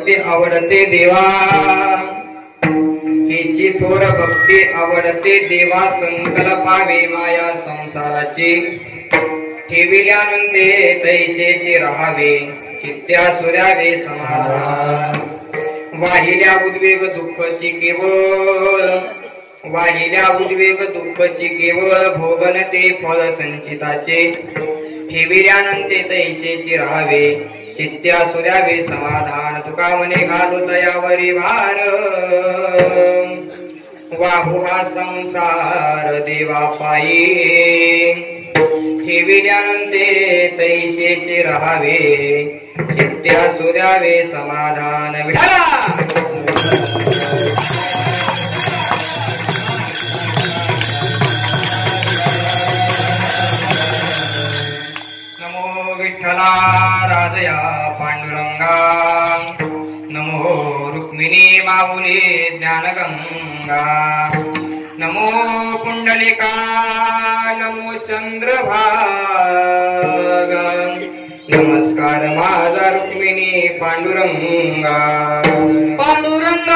भक्ती आवडते देवा, हिची थोर भक्ती आवडते देवा, संकल्पावे माया संसाराची, ठेविल्यानंदे तैसेची राहावे, चित्त्या सुर्यावे समाधान, वाहिल्या उद्वेग दुःखची केवळ, वाहिल्या उद्वेग दुःखची केवळ, भोगनते फळ संचिताचे, ठेविल्यानंदे तैसेची राहावे, चित्त्या सुर्यावे समाधान, तुका म्हणे घालू तयावरी भार, वाहू हा संसार देवा पायी, ठेविल्यानंते तैसेचे राहावे, चित्त्या सुर्यावे समाधान. विठाला नमो विठ्ठला राजया पांडुरंगा, नमो रुक्मिणी माऊली ज्ञानगंगा, नमो पुंडलिका, नमो चंद्रभागा, नमस्कार माझा रुक्मिणी पांडुरंगा, पांडुरंगा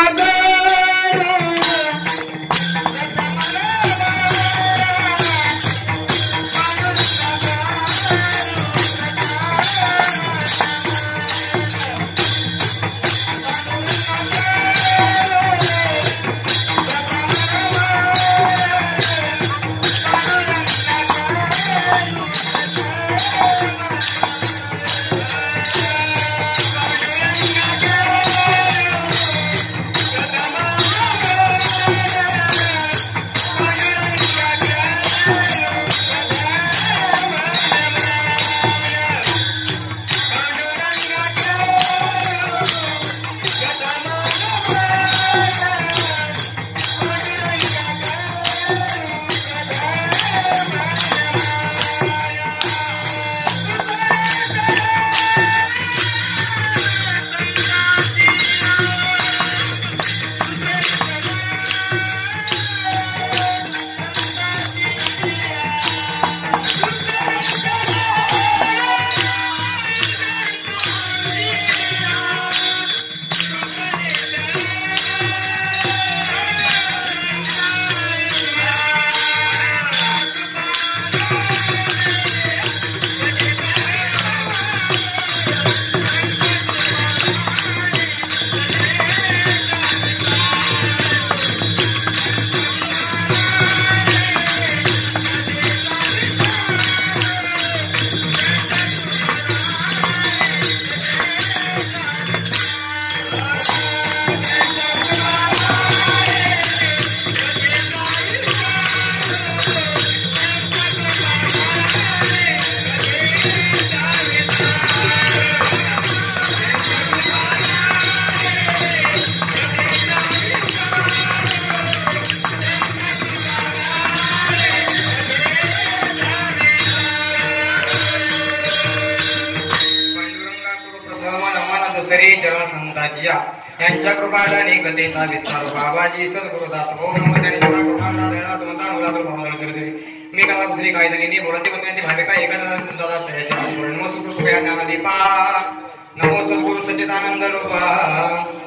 यांच्या कृपादाने कथेचा विस्तार बाबाजी सद्गुरुदास ओम नमो ज्ञानेश्वरा मी कथा दुसरी काही जणी बोलते मंत्र्यांची भाविका ज्ञानदीपा, नमो सद्गुरु सच्चिदानंद रूपा,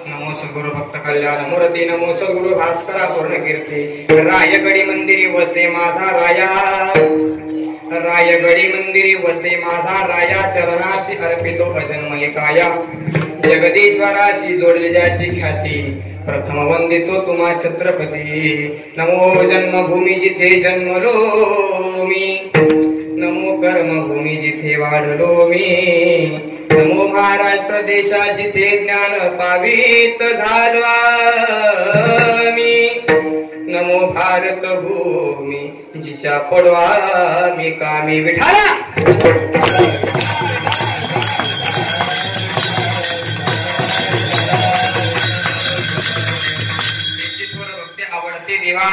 नमो सद्गुरु भक्त कल्याण मूर्ती, नमो सद्गुरु भास्करा पूर्ण कीर्ती, रायगडी मंदिरी वसे माझा राया, रायगडी मंदिरी वसे माझा राया, चरणाशी अर्पितो अजन्मलिकाया, जगदीश्वराशी जोडली ज्याची ख्याती, प्रथम वंदितो तुम्हा छत्रपती, नमो जन्मभूमी जिथे जन्मलो मी, नमो कर्मभूमी जिथे वाढलो मी, नमो महाराष्ट्र देशा जिथे ज्ञान पावित झालो मी, नमो भारत भूमी जिच्या पडवा मी कामी. विठाला देवा,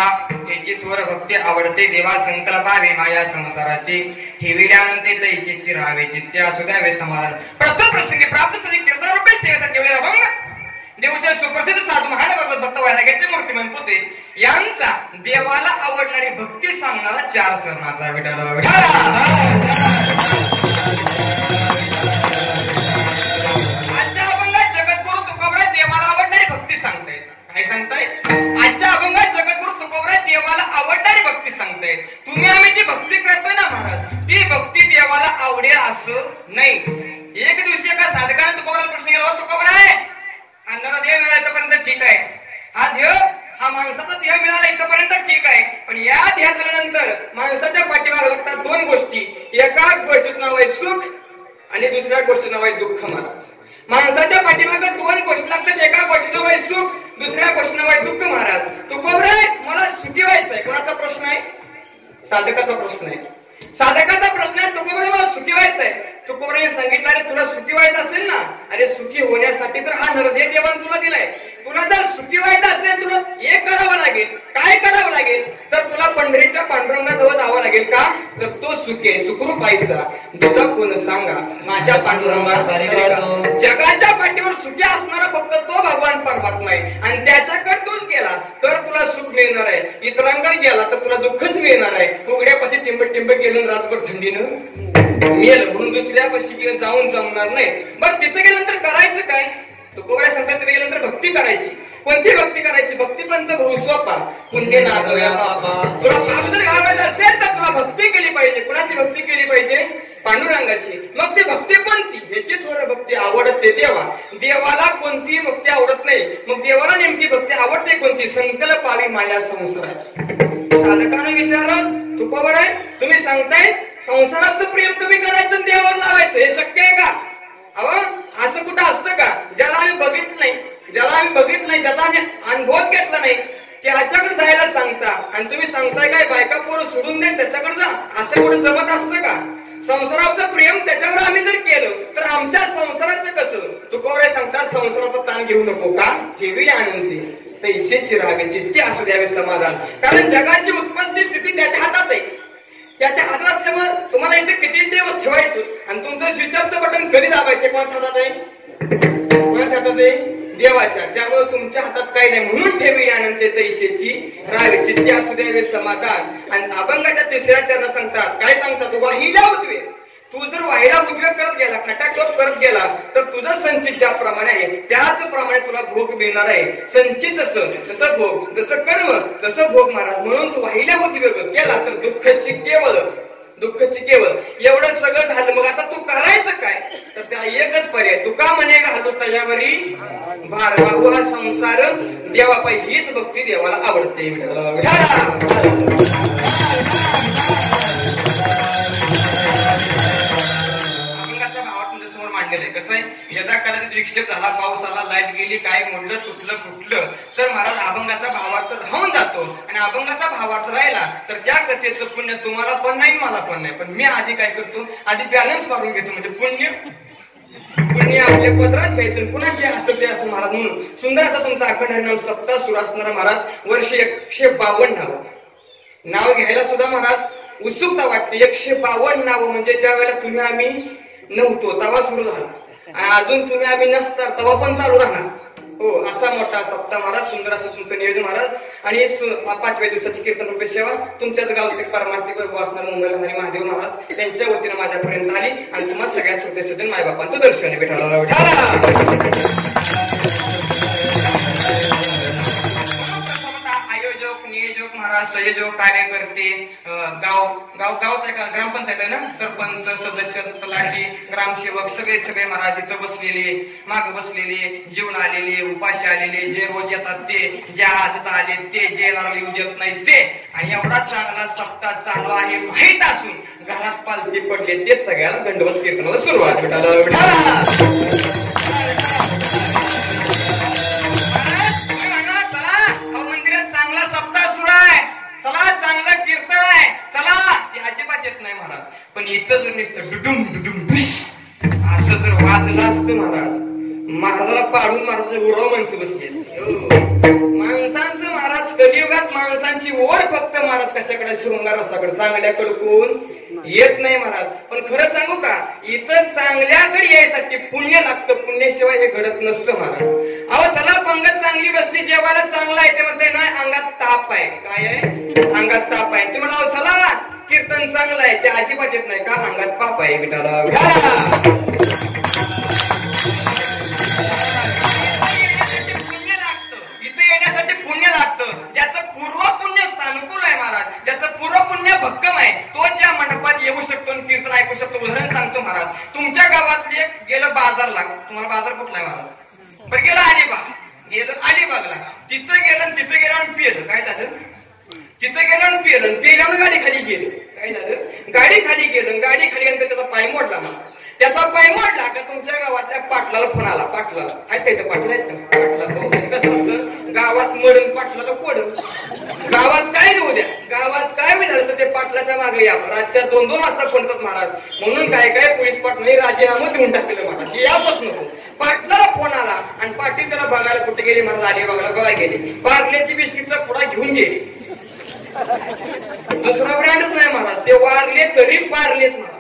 त्याची थोर भक्ती आवडते देवा, संकल्पावे माया संसाराची, ठेविल्यानंतर तैसेची राहावे, चित्त्या सुद्यावे समाधान. प्रथम प्रसंगी प्राप्त सदी कीर्तन रुपये सेवेसाठी ठेवलेला अभंग देवच्या सुप्रसिद्ध साधू महान भगवत भक्त वैराग्याचे मूर्तिमंत पुते यांचा देवाला आवडणारी भक्ती सांगणारा 4 चरणाचा विठ्ठल. आजच्या अभंगात जगद्गुरु तुकोबराज माणसाचा देह मिळाला इथपर्यंत ठीक आहे, पण या देह झाल्यानंतर माणसाच्या पाठीमागे लागतात दोन गोष्टी. एका गोष्टीचं नाव आहे सुख आणि दुसऱ्या गोष्टीचं नाव आहे दुःख. महाराज माणसाच्या पाठीमागे दोन गोष्टी लागतात. एका गोष्टीचं नाव आहे सुख, दुसऱ्या गोष्टीचं नाव आहे दुःख. महाराज तुकोबरे मला सुखी व्हायचंय. कोणाचा प्रश्न आहे? साधकाचा प्रश्न आहे. साधकाचा प्रश्न आहे तुकोबरे मला सुखी व्हायचंय. तुकोबरे सांगितलं अरे तुला सुखी व्हायचं असेल ना, अरे सुखी होण्यासाठी तर हा नरदेह देवाने तुला दिलाय. तुला जर सुखी व्हायचं असेल तुला एक करावं लागेल. काय करावं लागेल तर तुला पंढरीच्या पांडुरंगाजवळ जावं लागेल. का तर तो सुखे सुखरूप व्हायचा. तुझा कोण सांगा माझ्या पांडुरंगा. जगाच्या पाठीवर सुखी असणारा फक्त तो भगवान परमात्मा आहे आणि त्याच्याकडे तूच गेला तर तुला सुख मिळणार आहे. इतरांकडे गेला तर तुला दुःखच मिळणार आहे. उघड्यापाशी टिंब गेलं रातभर थंडीनं मेल म्हणून दुसऱ्यापाशी जाऊन जमणार नाही. बरं तिथे गेल्यानंतर करायचं काय? तुकोबऱ्या सांगतात तिथे गेल्यानंतर भक्ती करायची. कोणती भक्ती करायची? भक्तीपंत भूस्वपा पुण्य नागव्या बाबा. तुला पाप जर घालवायचं असेल तर तुला भक्ती केली पाहिजे. कुणाची भक्ती केली पाहिजे? पांडुरंगाची. मग ती भक्ती कोणती? ह्याची थोडं भक्ती आवडते देवा. देवाला कोणती भक्ती आवडत नाही. मग देवाला नेमकी भक्ती आवडते कोणती? संकल्पावी माया संसाराची. साधकानं विचारलं तुकोबरे तुम्ही सांगताय संसाराचं प्रेम तुम्ही करायचं देवावर लावायचं, हे शक्य आहे का? असं कुठं असतं का? ज्याला आम्ही बघितलं नाही, ज्याचा आम्ही अनुभव घेतला नाही त्याच्याकडे जायला सांगता आणि तुम्ही सांगताय काय बायका पोरं सोडून दे त्याच्याकडे जा, असं कुठं जमत असतं का? संसाराचं प्रेम त्याच्यावर आम्ही जर केलं तर आमच्या संसाराचं कसं? तुकोबरे सांगतात संसाराचा ताण घेऊ नको. का? ठेवी आनंदी तैसेची राहावे चित्ती असू द्यावे समाधान. कारण जगाची उत्पत्ती स्थिती त्याच्या हातात आहे. त्याच्या हातात असल्यामुळे तुम्हाला इथे किती दिवस ठेवायचं आणि तुमचं स्विच ऑफचं बटन कधी दाबायचे कोणाच्या हातात आहे? कोणाच्या हातात आहे? देवाच्या. त्यामुळे तुमच्या हातात काही नाही. म्हणून ठेवी आनंद तैसेची राहावे चित्ती असू द्यावे समाधान. आणि अभंगाच्या तिसऱ्या चरणात सांगतात काय सांगतात? वाहिला उद्वे. तू जर वाहिला उद्वेग करत गेला, खटाटोप करत गेला तर तुझा संचित ज्याप्रमाणे आहे त्याचप्रमाणे तुला भोग मिळणार आहे. संचित तसं भोग, जसं कर्म तसं भोग. महाराज म्हणून तू वाहिल्या उद्वेग केला तर दुःखाची केवळ एवढं सगळं झालं. मग आता तू करायचं काय? तर त्या एकच पर्याय. तू का म्हणे घालू तयावरी भार वाहू हा संसार देवापायी. हीच भक्ती देवाला आवडते. कसं आहे यदा कदाचित विक्षेप झाला, पाऊस आला, लाईट गेली, काय मोडलं तुटलं फुटलं तर महाराज अभंगाचा भावार्थ राहून जातो. आणि अभंगाचा भावार्थ राहिला तर त्या कथेचं पुण्य तुम्हाला पण नाही मला पण नाही. पण मी आधी काय करतो? आधी बॅलन्स मारून घेतो. म्हणजे पुण्य आपल्या पदरात घ्यायचं. पुन्हा जे असं ते असं महाराज म्हणून सुंदर असा तुमचा अखंड हरिनाम सप्ताह सुरू असणारा महाराज वर्ष 152 नाव घ्यायला सुद्धा महाराज उत्सुकता वाटते. 152 नाव म्हणजे ज्या वेळेला तुम्ही आम्ही नव्हतो तेव्हा सुरू झाला आणि अजून तुम्ही आम्ही नसतात तेव्हा पण चालू राहणार. हो असा मोठा सप्ताह महाराज. सुंदर असं तुमचं नियोजन महाराज. आणि 5व्या दिवसाची कीर्तन रूपे सेवा तुमच्याच गावचे परमार्थिक असणार मुंबईला हरी महादेव महाराज त्यांच्या वतीनं माझ्यापर्यंत आली आणि तुम्हाला सगळ्या श्रोते सज्जन मायबापांचं दर्शन भेटायला. नियोजक महाराज, संयोजक, कार्यकर्ते, गावचा का ग्रामपंचायत आहे ना, सरपंच, सदस्य, तलाठी, ग्रामसेवक सगळे महाराज इथं बसलेले, माग बसलेले, जेवण आलेले, उपाशी आलेले, जे रोज येतात ते, जे आजच आले ते, जे येऊ देत नाही ते. आणि एवढा चांगला सप्ताह चालू आहे माहीत असून घरात पालथी पडले ते सगळ्याला दंडवत कीर्तनाला सुरुवात चांगला सप्ताह सुरू आहे, चला चांगलं कीर्तन आहे, चला ते अजिबात येत नाही महाराज. पण इथं जर नुसतं डुडुम डुडुम असं जर वाजलं असतं महाराजाला पाडून महाराज उराव माणसं बसली. माणसांचं महाराज कलियुगात माणसांची ओढ फक्त महाराज कशाकडे? शृंगार रसाकडे, चांगल्याकडे कोण येत नाही महाराज. पण खरं सांगू का इथं चांगल्याकडे यायसाठी पुण्य लागतं. पुण्याशिवाय हे घडत नसतं महाराज. अहो चला पंगत चांगली बसली, जेवायला चांगला आहे ते म्हणते नाही अंगात ताप आहे. काय आहे? अंगात ताप आहे. ते म्हणा चला कीर्तन चांगलं आहे ते अजिबात येत नाही. का? अंगात पाप आहे विठाला. पुण्य लागतं इथं येण्यासाठी, पुण्य लागतं. ज्याचं पूर्व पुण्य सानुकूल आहे महाराज, ज्याचं पूर्व पुण्य भक्कम आहे तो ज्या मंडपात येऊ शकतो आणि कीर्तन ऐकू शकतो. उदाहरण सांगतो महाराज, तुमच्या गावात एक गेलं बाजारला. तुम्हाला बाजार कुठला आहे महाराज? बरं गेलं अलिबाग, गेलं अलिबागला. तिथं गेलं आणि पिलं. काय झालं? तिथं गेलं आणि पिल्यानं गाडी खाली गेलं. काय झालं? गाडी खाली गेलं. गाडी खाली गेलं तर त्याचा पाय मोडला. त्याचा पाय मोडला का तुमच्या गावातल्या पाटलाला फोन आला. पाटलाला आहेत का? पाटला आहेत का? पाटला कसं असतं, गावात मरण पाटलाला कोडन. गावात काय नव्हू द्या, गावात काय बी झालं तर ते पाटलाच्या मागे या. रातच्या 2-2 वाजता फोन करत महाराज. म्हणून काय पोलीस पाटलाने राजीनामा देऊन टाकलं महाराज. यापासून नको. पाटलाला फोन आला आणि पाटील त्याला बघायला कुठे गेली महाराज? आली बघायला गेली. पार्लेची बिस्किटचा पुडा घेऊन गेली. दुसरा ब्रँडच नाही महाराज. ते वारले तरी पार्लेच महाराज.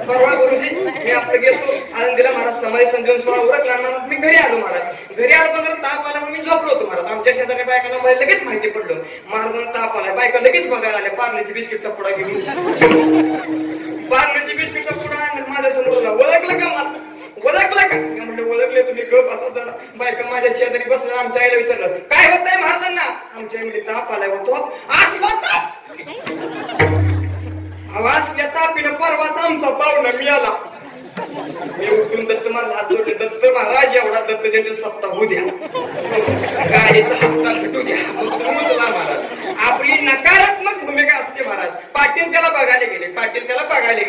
परवा गुरुजी मी आपलं गेलो आनंदीला महाराज समाधी समजून सोळा उरकला महाराज. मी घरी आलो महाराज. घरी आलो पण ताप आला म्हणून मी झोपलो होतो महाराज. आमच्या शेजारी बायकांना मला लगेच माहिती पडलं महाराजांना ताप आलाय. बायका लगेच बघायला आल्या. पार्लेची बिस्किटचा पुडा घेऊन पार्लेची बिस्किटचा पुडा आणला माझ्या समोर. ओळखलं का मला? ओळखलं का? म्हणलं ओळखले तुम्ही. गप असा जरा. बायका माझ्या शेजारी बसलं. आमच्या आईला विचारलं काय होतंय महाराजांना? आमच्या आईमध्ये ताप आलाय होतो. असला ताप आवाज घेता पिणं. परवाचा आमचा पाहुणा मिळाला. मी उठून दत्त महाराज हात जोडले. दत्त महाराज एवढा दत्त जयंती सप्ताह होऊ द्या, गाडीचा हप्ता भेटू द्या. महाराज आपली नकारात्मक भूमिका असते महाराज. पाटील त्याला बघायला गेले. पाटील त्याला बघायला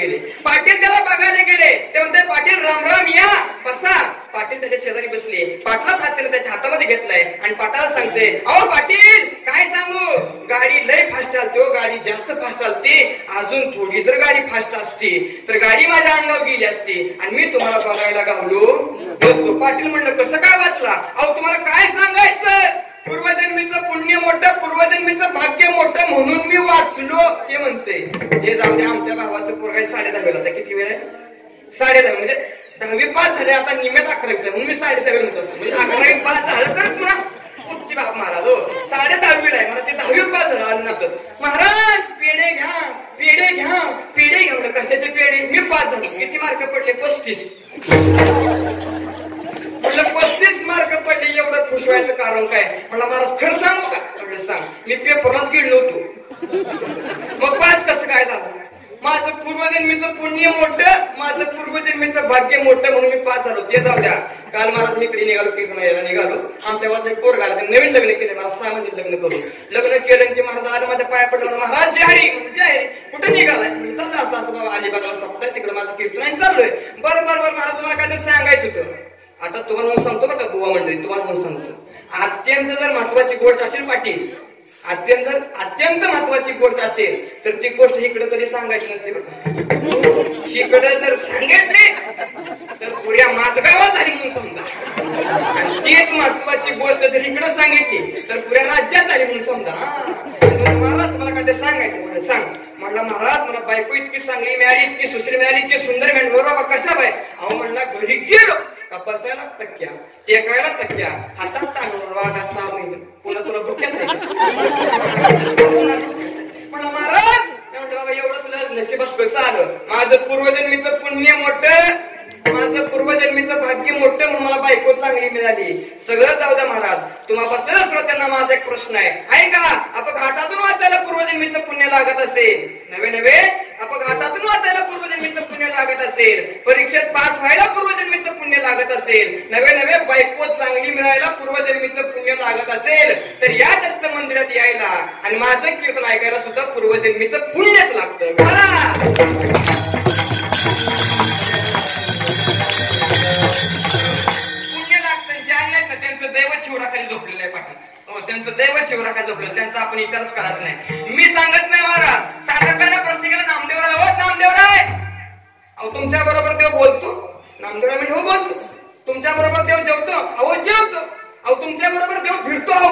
गेले. ते म्हणते पाटील राम राम या बसा. पाटील त्याच्या शेजारी बसले. पाटलाच हात त्याने त्याच्या हातामध्ये घेतलाय आणि पाटाला सांगते अहो पाटील काय सांगू, गाडी लय फास्ट चालते हो. गाडी जास्त फास्ट चालते. अजून थोडी जर गाडी फास्ट असती तर गाडी माझ्या अंगावर गेली असती आणि मी तुम्हाला बघायला गावलो बसतो. पाटील म्हणलं कसं काय वाचला? अहो तुम्हाला काय सांगायचं, पूर्वजन्मीचं पुण्य मोठं, पूर्वजन्मीचं भाग्य मोठं म्हणून मी वाचलो. ते म्हणते हे जाऊ दे. आमच्या भावाचं पोरगा 10:30 आता किती वेळ आहे? 10:30 म्हणजे 10वी पास झाले. आता निम्यात 11वी म्हणून मी 10:30 म्हणत असतो. म्हणजे 11वी पास झालं तर पुन्हा पुढची बाप महाराज हो 10:30 आहे मला. ते 10वी पास झालं आलं. महाराज पेढे घ्या. म्हणलं कशाचे पेढे? मी पास झालो. किती मार्क पडले? 35. म्हणलं 35 मार्क पडले. एवढं खुश व्हायचं कारण काय? म्हणलं महाराज खरं सांगू का? एवढं सांग. मी पेपरलाच गेलो होतो. मग पास कसं काय झालं? माझं पूर्वजन्मीचं पुण्य मोठं, माझं पूर्वजन्मीचं भाग्य मोठं म्हणून मी पास झालो. ते जाऊ द्या. काल महाराज मी इकडे निघालो. कीर्तनाला निघालो. आमच्या गावात एक पोरगा आला. नवीन लग्न केले महाराज. 6 महिने लग्न करून लग्न केलं की महाराज आलं माझ्या पाया पडलं. महाराज जय हरी. कुठं निघालाय? चाललं असं असं बाबा अलिबागला सप्ताह तिकडे माझं कीर्तन आणि चाललोय. बरं महाराज तुम्हाला काय तर सांगायचं होतं. आता तुम्हाला म्हणून सांगतो बरं का बुवा मंडळी, तुम्हाला म्हणून सांगतो. अत्यंत जर महत्वाची गोष्ट असेल पाटील, अत्यंत महत्वाची गोष्ट असेल तर ती गोष्ट इकडे कधी सांगायची नसते बघा. इकडे जर सांगितली तर पुढ्या माझगावात झाली म्हणून समजा. तीच महत्वाची गोष्ट जर इकडे सांगितली तर पुऱ्या राज्यात झाली म्हणून समजा. महाराज मला काय ते सांगायचं? मला सांग. म्हणला महाराज मला बायको इतकी चांगली मिळाली, इतकी सुशील मिळाली, इतकी सुंदर मिळाली. बाबा कशा बाय? अहो म्हणला घरी गेलो का बसायला तक्क्या, टेकायला तक्क्या, हातात तांदूळ वागा 6 महिने. पुन्हा तुला डोक्यात म्हणलं महाराज बाबा एवढं तुला नशिबात कसं आलं? माझं पूर्वजन्मीचं पुण्य मोठं, माझं पूर्वजन्मीचं भाग्य मोठं म्हणून मला बायको चांगली मिळाली. सगळं जाऊ द्या महाराज. तुम्हा बसलेल्या श्रोत्यांना माझा एक प्रश्न आहे. ऐका, अपघातातून वाचायला पूर्वजन्मीचं पुण्य लागत असेल, नवे अपघातातून वाचायला पूर्वजन्मीचं पुण्य लागत असेल, परीक्षेत पास व्हायला पूर्वजन्मीचं पुण्य लागत असेल, नवे बायको चांगली मिळायला पूर्वजन्मीचं पुण्य लागत असेल तर या दत्त मंदिरात यायला आणि माझं कीर्तन ऐकायला सुद्धा पूर्वजन्मीचं पुण्यच लागतं. पुण्य लागतं. जे आहेत ना त्यांचं दैवत शिवराखाली झोपलेलं आहे पाटील. हो त्यांचं दैवत शिवराखाली झोपलेलं. त्यांचा आपण विचारच करायचा नाही. मी सांगत नाही महाराज. साधकांना प्रश्न केला नामदेवराला, हो नामदेवराय अहो तुमच्या बरोबर देव बोलतो? नामदेवराय म्हणजे हो बोलतो. तुमच्या बरोबर देव जेवतो? अहो जेवतो. अहो तुमच्या बरोबर देव फिरतो? अहो